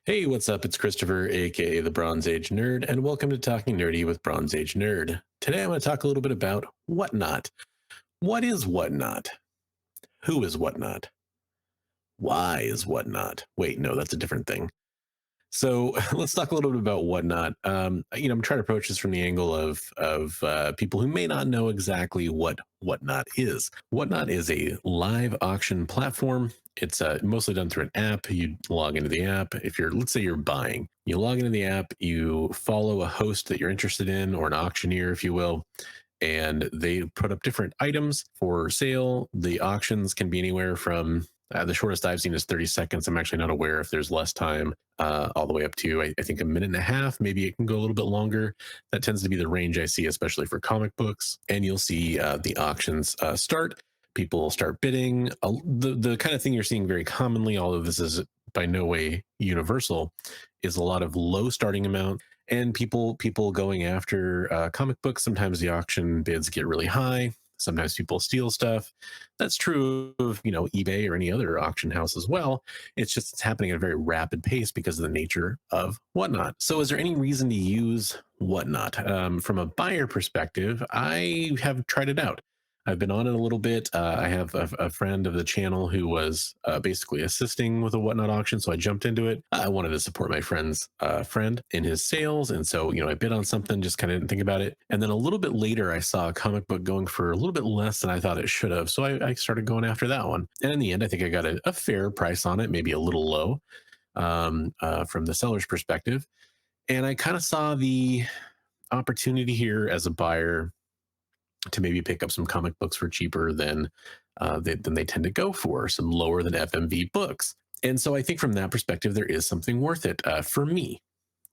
Hey, what's up? It's Christopher, aka the Bronze Age Nerd, and welcome to Talking Nerdy with Bronze Age Nerd. Today I'm going to talk a little bit about WhatNot. What is WhatNot? Who is WhatNot? Why is WhatNot? Wait, no, that's a different thing. So let's talk a little bit about WhatNot. I'm trying to approach this from the angle of people who may not know exactly what WhatNot is. WhatNot is a live auction platform. It's mostly done through an app. You log into the app. If you're, let's say, you're buying, you log into the app. You follow a host that you're interested in, or an auctioneer, if you will, and they put up different items for sale. The auctions can be anywhere from the shortest I've seen is 30 seconds. I'm actually not aware if there's less time, all the way up to, I think, a minute and a half. Maybe it can go a little bit longer. That tends to be the range I see, especially for comic books. And you'll see the auctions start. People start bidding. The kind of thing you're seeing very commonly, although this is by no way universal, is a lot of low starting amount and people going after comic books. Sometimes the auction bids get really high. Sometimes people steal stuff. That's true of eBay or any other auction house as well. It's happening at a very rapid pace because of the nature of WhatNot. So is there any reason to use WhatNot? From a buyer perspective, I have tried it out. I've been on it a little bit. I have a friend of the channel who was basically assisting with a Whatnot auction, so I jumped into it. I wanted to support my friend's friend in his sales, and so I bid on something, just kind of didn't think about it. And then a little bit later, I saw a comic book going for a little bit less than I thought it should have, so I started going after that one. And in the end, I think I got a fair price on it, maybe a little low from the seller's perspective. And I kind of saw the opportunity here as a buyer to maybe pick up some comic books for cheaper than they tend to go for, some lower than FMV books. And so I think from that perspective, there is something worth it for me.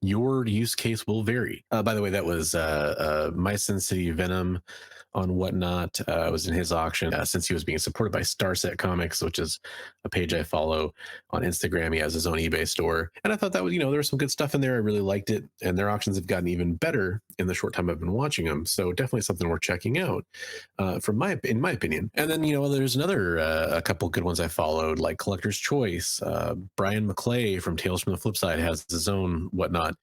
Your use case will vary. By the way, that was My Sin City Venom on Whatnot. Was in his auction since he was being supported by Starset Comics, which is a page I follow on Instagram. He has his own eBay store. And I thought that was, there was some good stuff in there. I really liked it. And their auctions have gotten even better in the short time I've been watching them. So definitely something worth checking out in my opinion. And then, there's another, a couple good ones I followed, like Collector's Choice. Brian McClay from Tales from the Flip Side has his own Whatnot.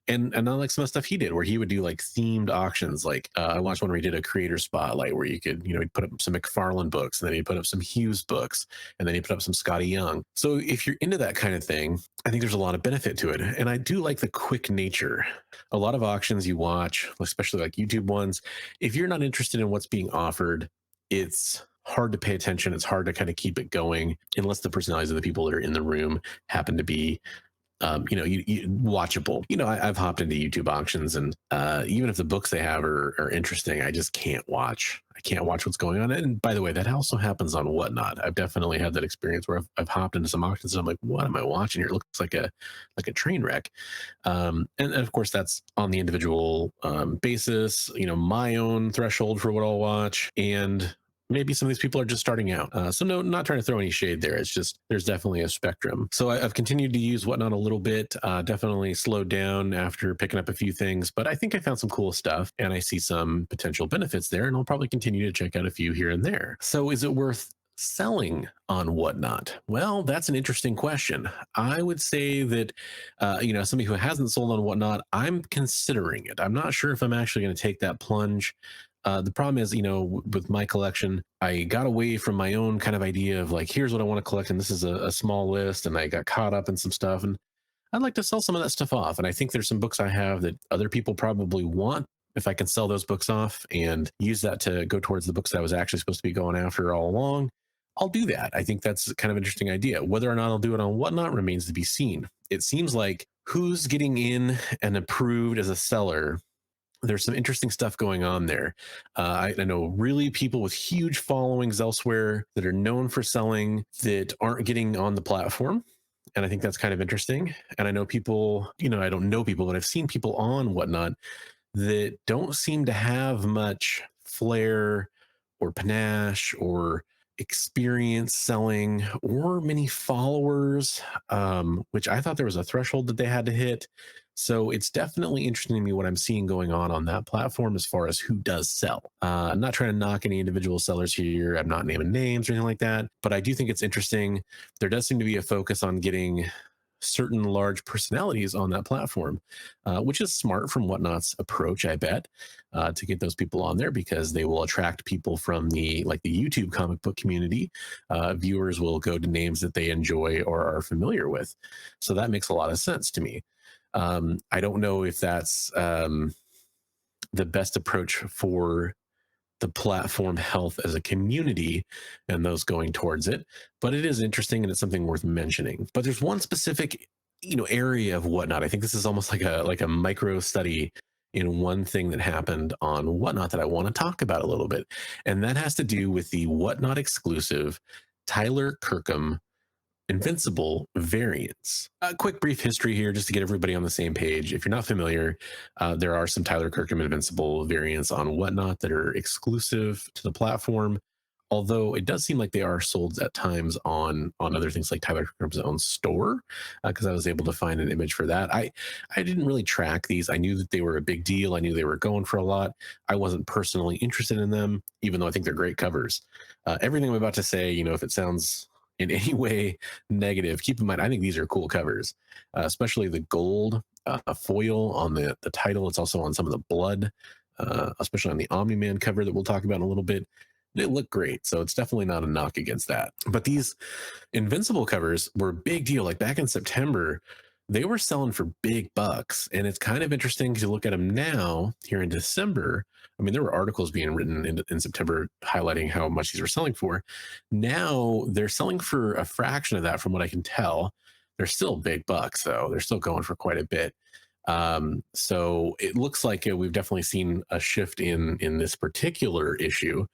And I like some of the stuff he did where he would do like themed auctions. Like I watched one where he did a creator spotlight where you could, he'd put up some McFarlane books, and then he'd put up some Hughes books, and then he put up some Scotty Young. So if you're into that kind of thing, I think there's a lot of benefit to it. And I do like the quick nature. A lot of auctions you watch, especially like YouTube ones, if you're not interested in what's being offered, it's hard to pay attention. It's hard to kind of keep it going unless the personalities of the people that are in the room happen to be you watchable. I've hopped into YouTube auctions, and even if the books they have are interesting, I just can't watch. I can't watch what's going on. And by the way, that also happens on Whatnot. I've definitely had that experience where I've hopped into some auctions and I'm like, what am I watching here? It looks like a train wreck. And of course, that's on the individual basis. My own threshold for what I'll watch, and maybe some of these people are just starting out. So no, not trying to throw any shade there. It's just there's definitely a spectrum. So I've continued to use Whatnot a little bit. Definitely slowed down after picking up a few things, but I think I found some cool stuff, and I see some potential benefits there, and I'll probably continue to check out a few here and there. So is it worth selling on Whatnot? Well, that's an interesting question. I would say that, somebody who hasn't sold on Whatnot, I'm considering it. I'm not sure if I'm actually going to take that plunge. The problem is, with my collection, I got away from my own kind of idea of like, here's what I want to collect, and this is a small list, and I got caught up in some stuff, and I'd like to sell some of that stuff off. And I think there's some books I have that other people probably want. If I can sell those books off and use that to go towards the books that I was actually supposed to be going after all along, I'll do that. I think that's kind of an interesting idea. Whether or not I'll do it on Whatnot remains to be seen. It seems like who's getting in and approved as a seller, there's some interesting stuff going on there. I know really people with huge followings elsewhere that are known for selling that aren't getting on the platform. And I think that's kind of interesting. And I know people, I don't know people, but I've seen people on Whatnot that don't seem to have much flair or panache or experience selling or many followers, which I thought there was a threshold that they had to hit. So it's definitely interesting to me what I'm seeing going on that platform as far as who does sell. I'm not trying to knock any individual sellers here. I'm not naming names or anything like that, but I do think it's interesting. There does seem to be a focus on getting certain large personalities on that platform, which is smart from Whatnot's approach, I bet, to get those people on there because they will attract people from the YouTube comic book community. Viewers will go to names that they enjoy or are familiar with, so that makes a lot of sense to me. I don't know if that's the best approach for the platform health as a community and those going towards it, but it is interesting and it's something worth mentioning. But there's one specific, area of Whatnot. I think this is almost like a micro study in one thing that happened on Whatnot that I want to talk about a little bit, and that has to do with the Whatnot exclusive Tyler Kirkham Invincible variants. A quick brief history here just to get everybody on the same page. If you're not familiar, there are some Tyler Kirkham Invincible variants on Whatnot that are exclusive to the platform. Although it does seem like they are sold at times on other things like Tyler Kirkham's own store, because I was able to find an image for that. I didn't really track these. I knew that they were a big deal. I knew they were going for a lot. I wasn't personally interested in them, even though I think they're great covers. Everything I'm about to say, if it sounds in any way negative, keep in mind, I think these are cool covers, especially the gold foil on the title. It's also on some of the blood, especially on the Omni-Man cover that we'll talk about in a little bit. They look great, so it's definitely not a knock against that. But these Invincible covers were a big deal. Like back in September, they were selling for big bucks, and it's kind of interesting to look at them now here in December. I mean, there were articles being written in September highlighting how much these were selling for. Now they're selling for a fraction of that, from what I can tell. They're still big bucks, though. They're still going for quite a bit. So it looks like we've definitely seen a shift in this particular issue,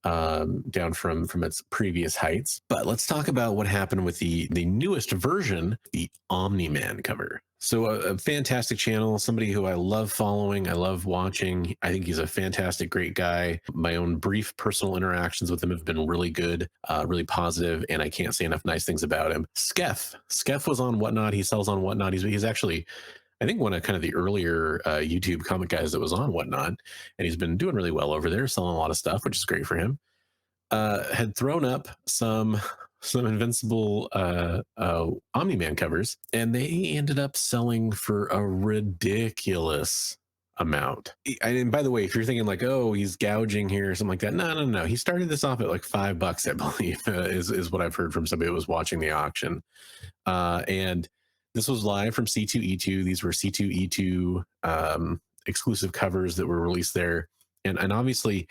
down from its previous heights. But let's talk about what happened with the newest version, the Omni-Man cover. So a fantastic channel, somebody who I love following, I love watching. I think he's a fantastic, great guy. My own brief personal interactions with him have been really good, really positive, and I can't say enough nice things about him. Skef was on Whatnot. He sells on Whatnot. He's actually, I think, one of kind of the earlier YouTube comic guys that was on Whatnot, and he's been doing really well over there, selling a lot of stuff, which is great for him. Had thrown up some Invincible Omni-Man covers, and they ended up selling for a ridiculous amount. And by the way, if you're thinking like, oh, he's gouging here or something like that, no. He started this off at like $5, I believe, is what I've heard from somebody who was watching the auction. And this was live from C2E2. These were C2E2 exclusive covers that were released there. And obviously,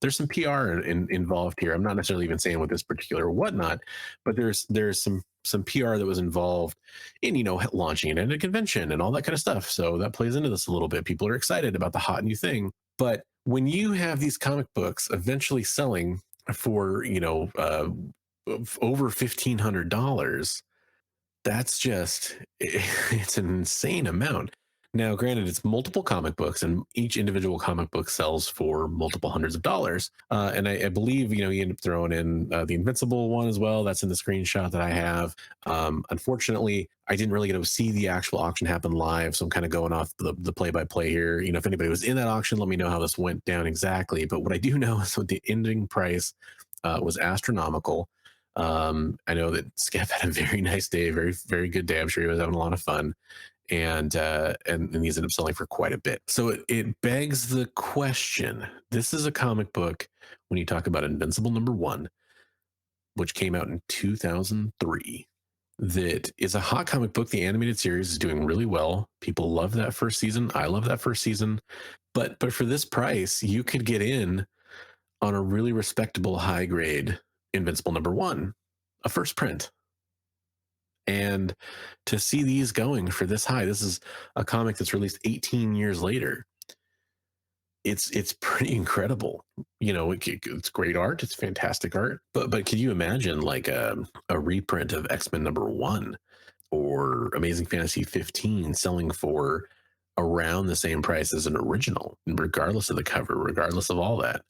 there's some PR involved here. I'm not necessarily even saying with this particular Whatnot, but there's some PR that was involved in, launching it at a convention and all that kind of stuff. So that plays into this a little bit. People are excited about the hot new thing. But when you have these comic books eventually selling for, over $1,500, that's it's an insane amount. Now, granted, it's multiple comic books, and each individual comic book sells for multiple hundreds of dollars. And I believe, you end up throwing in the Invincible one as well. That's in the screenshot that I have. Unfortunately, I didn't really get to see the actual auction happen live, so I'm kind of going off the play-by-play here. If anybody was in that auction, let me know how this went down exactly. But what I do know is what the ending price was astronomical. I know that Skeff had a very nice day, very, very good day. I'm sure he was having a lot of fun. And these end up selling for quite a bit. So it begs the question. This is a comic book, when you talk about Invincible #1, which came out in 2003, that is a hot comic book. The animated series is doing really well. People love that first season. I love that first season. But for this price, you could get in on a really respectable high grade Invincible #1, a first print. And to see these going for this high, this is a comic that's released 18 years later. It's pretty incredible. It's great art. It's fantastic art. But could you imagine like a reprint of X-Men #1 or Amazing Fantasy 15 selling for around the same price as an original, regardless of the cover, regardless of all that?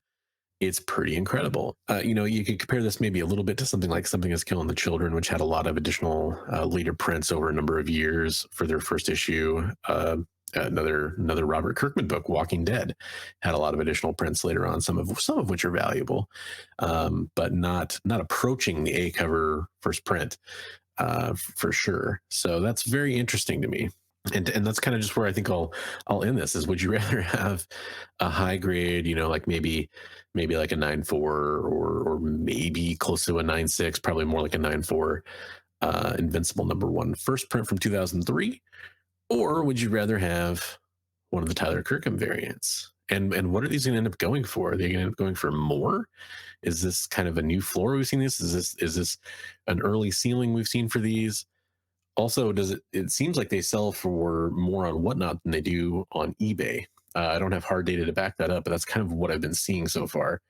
It's pretty incredible. You could compare this maybe a little bit to something like Something Is Killing the Children, which had a lot of additional later prints over a number of years for their first issue. Another Robert Kirkman book, Walking Dead, had a lot of additional prints later on, some of which are valuable, but not approaching the A cover first print. for sure. So that's very interesting to me. And that's kind of just where I think I'll end this is, would you rather have a high grade, like maybe like a 9.4 or maybe close to a 9.6, probably more like a 9.4 Invincible #1 first print from 2003? Or would you rather have one of the Tyler Kirkham variants? And what are these going to end up going for? Are they going to end up going for more? Is this kind of a new floor we've seen this? Is this an early ceiling we've seen for these? Also, it seems like they sell for more on WhatNot than they do on eBay. I don't have hard data to back that up, but that's kind of what I've been seeing so far,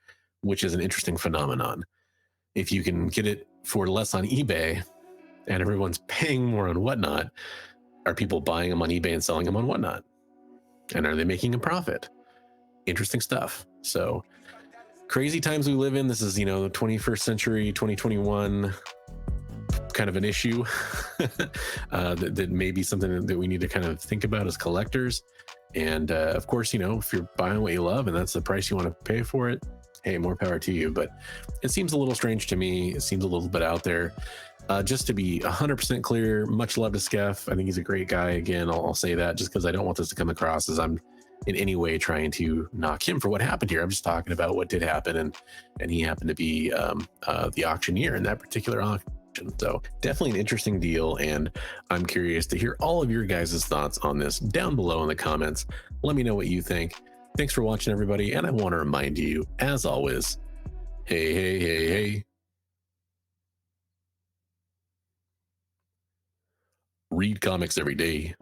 which is an interesting phenomenon. If you can get it for less on eBay and everyone's paying more on WhatNot, are people buying them on eBay and selling them on WhatNot? And are they making a profit? Interesting stuff. So crazy times we live in. This is, 21st century, 2021 kind of an issue that may be something that we need to kind of think about as collectors. And of course, if you're buying what you love and that's the price you want to pay for it, hey, more power to you. But it seems a little strange to me. It seems a little bit out there. Just to be 100% clear, much love to Skeff. I think he's a great guy. Again, I'll say that just because I don't want this to come across as I'm in any way trying to knock him for what happened here. I'm just talking about what did happen, and he happened to be the auctioneer in that particular auction. So definitely an interesting deal, and I'm curious to hear all of your guys' thoughts on this down below in the comments. Let me know what you think. Thanks for watching, everybody, and I want to remind you, as always, hey, hey, hey, hey, read comics every day.